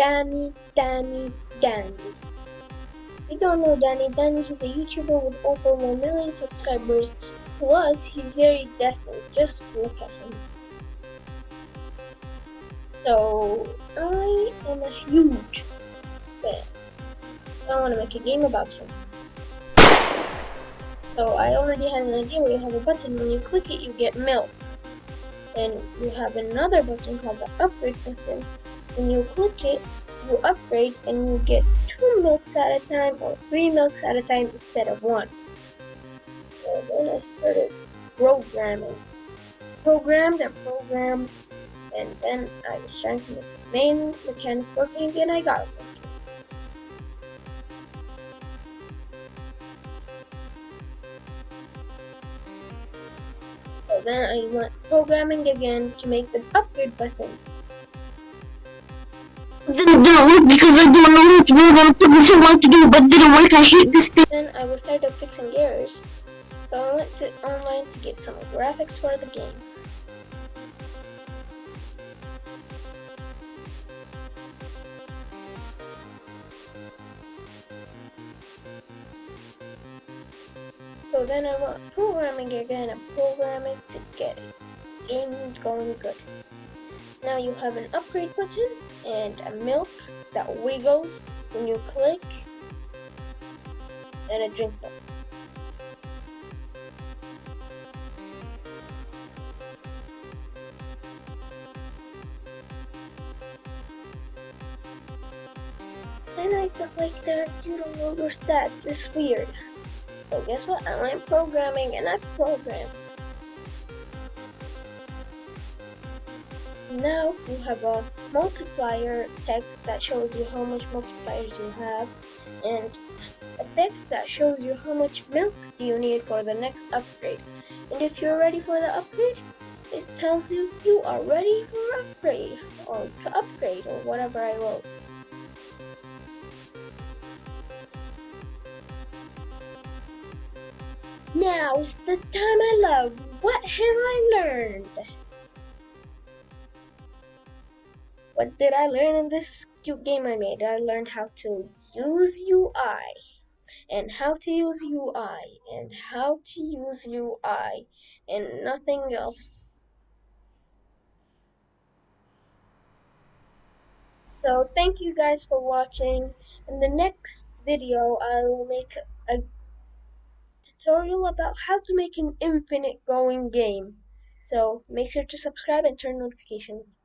Dani. If you don't know Dani, he's a YouTuber with over 1 million subscribers. Plus, he's very decent. Just look at him. So, I am a huge fan. I want to make a game about him. So, I already had an idea where you have a button. When you click it, you get milk. And you have another button called the upgrade button. When you click it, you upgrade and you get 2 milks at a time or 3 milks at a time instead of 1. So then I started programming. Programmed, and then I was trying to make the main mechanic working and I got it working. So then I went programming again to make the upgrade button. Didn't work because I don't know what program took me so long to do, but didn't work. I hate this thing. Then I was tired of fixing errors, so I went to online to get some graphics for the game. So then I went programming again and programming to get it. Game going good. Now you have an upgrade button and a milk that wiggles when you click, and a drink button. And I felt like that you don't know your stats. It's weird. So guess what? I went programming and I programmed. Now you have a multiplier text that shows you how much multipliers you have, and a text that shows you how much milk do you need for the next upgrade. And if you're ready for the upgrade, it tells you you are ready for upgrade, or to upgrade, or whatever I wrote. Now's the time I love. What have I learned? What did I learn in this cute game I made? I learned how to use UI, and how to use UI, and how to use UI, and nothing else. So thank you guys for watching. In the next video, I will make a tutorial about how to make an infinite going game. So make sure to subscribe and turn notifications.